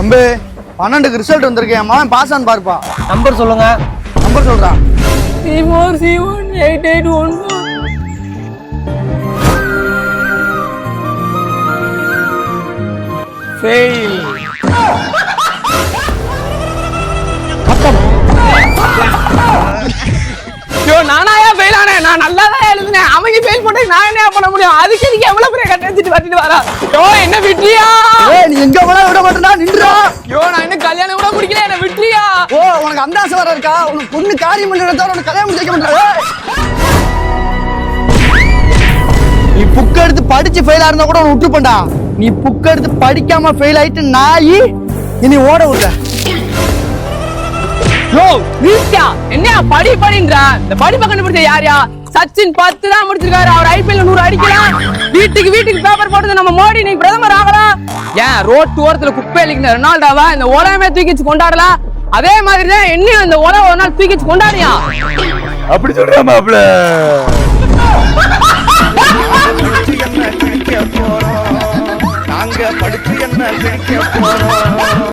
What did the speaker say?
தம்பி 12க்கு ரிசல்ட் வந்திருக்கேன் மகன் பாஸ் ஆன் பாருப்பா. நம்பர் சொல்லுங்க. நம்பர் சொல்றா. C4C18814 fail. ஐயோ நானாயா ஃபெயில் ஆனேன்? நான் நல்லா தான் எழுதுனேன். அவங்க ஃபெயில் பண்ணி நான் என்ன பண்ண முடியும்? அதுக்கு நீங்க எவ்வளவு பெரிய கட்ட வச்சுட்டு வந்துட்டு வரா? ஐயோ என்ன விட்றியா? ஏய் நீ எங்க போனா விட மாட்டேடா, நின்றா. ஐயோ நான் இன்னும் கல்யாணம் கூட முடிக்கல, என்ன விட்றியா? ஓ உனக்கு அந்த ஆசை வர இருக்கா? உனக்கு பொண்ணு காரியம் பண்றத உனக்கு கல்யாணம் முடிக்க மாட்டேன். நீ புக் எடுத்து படிச்சு ஃபெயில் ஆறனா கூட உன்னை விட்டுப்பண்டா. நீ புக் எடுத்து படிக்காம ஃபெயில் ஆயிட்டு நாயி இனி ஓட விடுற. யோ நீயா என்ன படின்ற இந்த படிப்பை கண்டுபிடிச்ச யாரையா? சச்சின் 10 தான் முடிச்சிருக்காரு. அவர் ஐபிஎல் 100 அடிக்கலாம். வீட்டுக்கு பேப்பர் போட்டு நம்ம மோடி நீ பிரதமர் ஆகலாம். ஏன் ரோட்டு ஓரத்துல குப்பை அள்ளிக்கிற ரொனால்டோவா இந்த உலகமே தூக்கிச்சு கொண்டாடலாம். அதே மாதிரிதான் என்னையும் இந்த உலகம் ஒரு நாள் தூக்கிச்சு கொண்டாடியா? அப்படி சொல்ற மாப்ள. நாங்க படிச்சு என்ன